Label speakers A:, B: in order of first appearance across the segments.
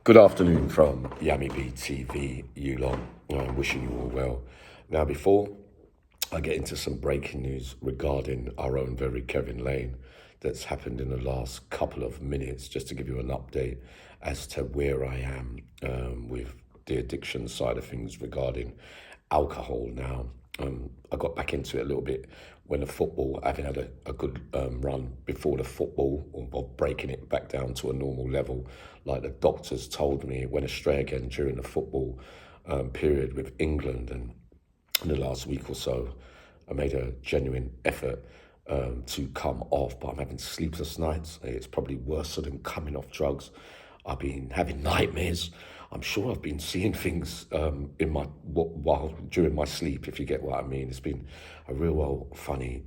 A: Good afternoon from Yami B TV, Yulon. I'm wishing you all well. Now, before I get into some breaking news regarding our own very Kevin Lane that's happened in the last couple of minutes, just to give you an update as to where I am with the addiction side of things regarding alcohol now. I got back into it a little bit when the football, having had a good run before the football, or breaking it back down to a normal level, like the doctors told me, it went astray again during the football period with England. And in the last week or so, I made a genuine effort to come off, but I'm having sleepless nights. It's probably worse than coming off drugs. I've been having nightmares. I'm sure I've been seeing things while during my sleep, if you get what I mean. It's been a real funny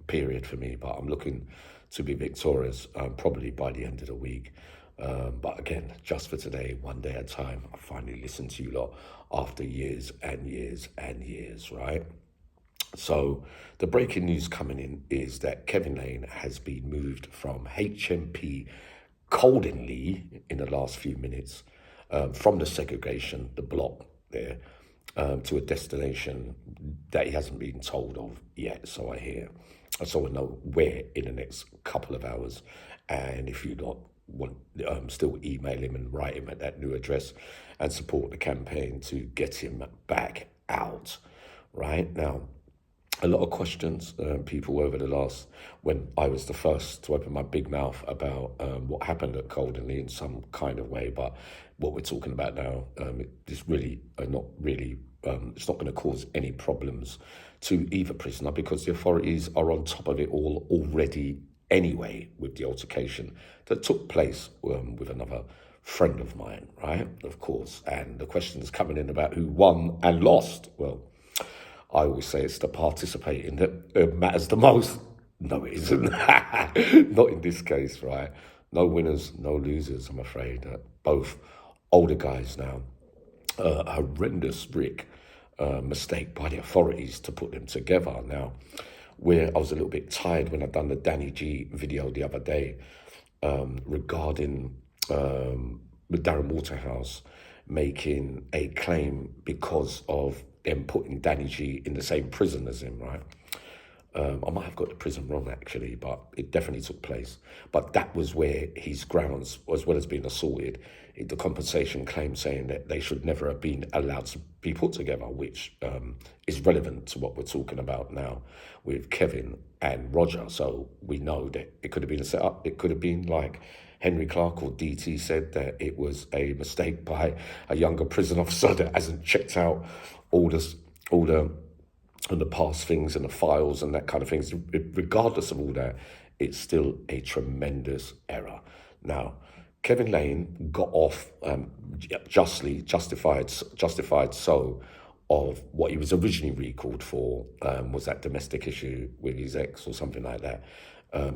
A: period for me, but I'm looking to be victorious probably by the end of the week. But again, just for today, one day at a time, I finally listened to you lot after years and years and years, right? So the breaking news coming in is that Kevin Lane has been moved from HMP Coldenley in the last few minutes, from the segregation, the block there, to a destination that he hasn't been told of yet, so I hear. So we'll know where in the next couple of hours. And if you not want, still email him and write him at that new address and support the campaign to get him back out. Right now, a lot of questions, people over the last, when I was the first to open my big mouth about what happened at Coldenley in some kind of way. But what we're talking about now is really not really, it's not going to cause any problems to either prisoner, because the authorities are on top of it all already anyway, with the altercation that took place with another friend of mine, right? Of course. And the questions coming in about who won and lost. Well, I always say it's the participating that matters the most. No, it isn't. Not in this case, right? No winners, no losers, I'm afraid. Both older guys now. A horrendous mistake by the authorities to put them together. Now, where I was a little bit tired when I done the Danny G video the other day regarding with Darren Waterhouse making a claim because of them putting Danny G in the same prison as him, right? I might have got the prison wrong, actually, but it definitely took place. But that was where his grounds, as well as being assaulted, the compensation claim saying that they should never have been allowed to be put together, which is relevant to what we're talking about now with Kevin and Roger. So we know that it could have been a setup. It could have been like Henry Clark or DT said, that it was a mistake by a younger prison officer that hasn't checked out all the past things and the files and that kind of things. Regardless of all that, it's still a tremendous error. Now, Kevin Lane got off justified so of what he was originally recalled for, was that domestic issue with his ex or something like that.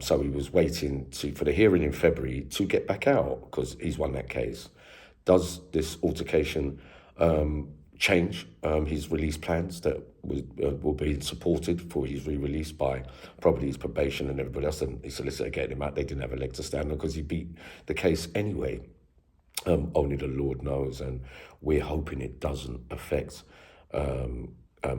A: So he was waiting for the hearing in February to get back out because he's won that case. Does this altercation change his release plans that were being supported for his re-release by probably his probation and everybody else, and his solicitor getting him out? They didn't have a leg to stand on because he beat the case anyway. Only the Lord knows, and we're hoping it doesn't affect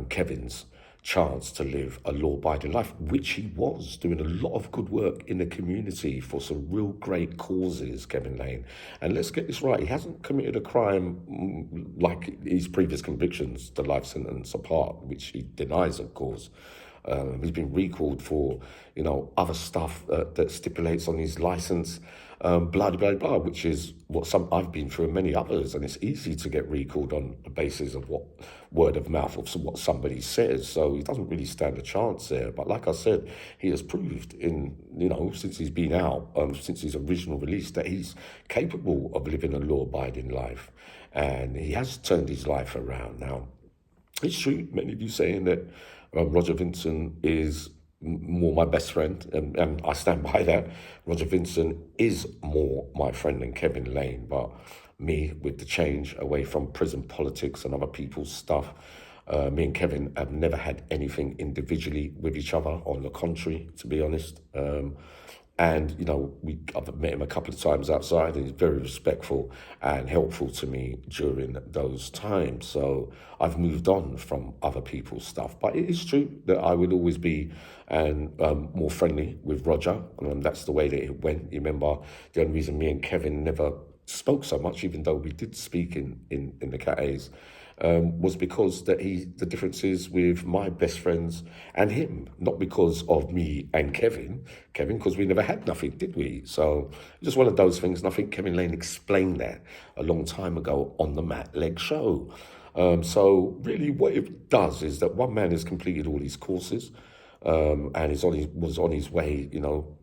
A: Kevin's chance to live a law-abiding life, which he was doing a lot of good work in the community for some real great causes, Kevin Lane. And let's get this right, he hasn't committed a crime like his previous convictions, the life sentence apart, which he denies, of course. He's been recalled for, other stuff that stipulates on his license, blah, blah, blah, which is what I've been through and many others. And it's easy to get recalled on the basis of what word of mouth of what somebody says. So he doesn't really stand a chance there. But like I said, he has proved since he's been out, since his original release, that he's capable of living a law-abiding life. And he has turned his life around. Now, it's true, many of you saying that Roger Vincent is more my best friend, and I stand by that. Roger Vincent is more my friend than Kevin Lane, but me, with the change away from prison politics and other people's stuff, me and Kevin have never had anything individually with each other. On the contrary, to be honest, And, I've met him a couple of times outside, and he's very respectful and helpful to me during those times. So I've moved on from other people's stuff. But it is true that I would always be more friendly with Roger. That's the way that it went. You remember the only reason me and Kevin never spoke so much, even though we did speak in the Cat A's, was because the differences with my best friends and him, not because of me and Kevin, because we never had nothing, did we? So just one of those things, and I think Kevin Lane explained that a long time ago on the Matt Legg show. So really what it does is that one man has completed all his courses, and was on his way,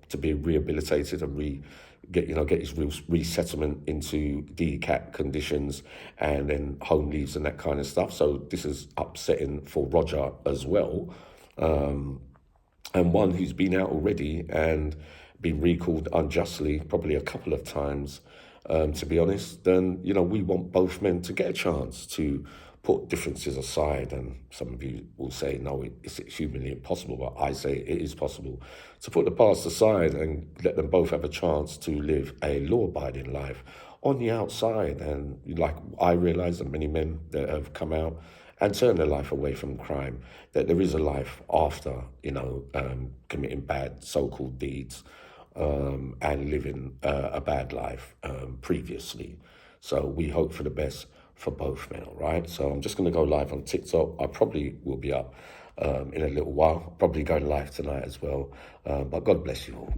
A: to be rehabilitated and get his real resettlement into DCAT conditions and then home leaves and that kind of stuff. So this is upsetting for Roger as well. And one who's been out already and been recalled unjustly, probably a couple of times, to be honest, then, we want both men to get a chance to put differences aside. And some of you will say, no, it's humanly impossible, but I say it is possible to put the past aside and let them both have a chance to live a law-abiding life on the outside. And like I realise, and many men that have come out and turned their life away from crime, that there is a life after, committing bad so-called deeds, and living a bad life previously. So we hope for the best for both men, all right? So I'm just going to go live on TikTok. I probably will be up in a little while, probably going live tonight as well. But God bless you all.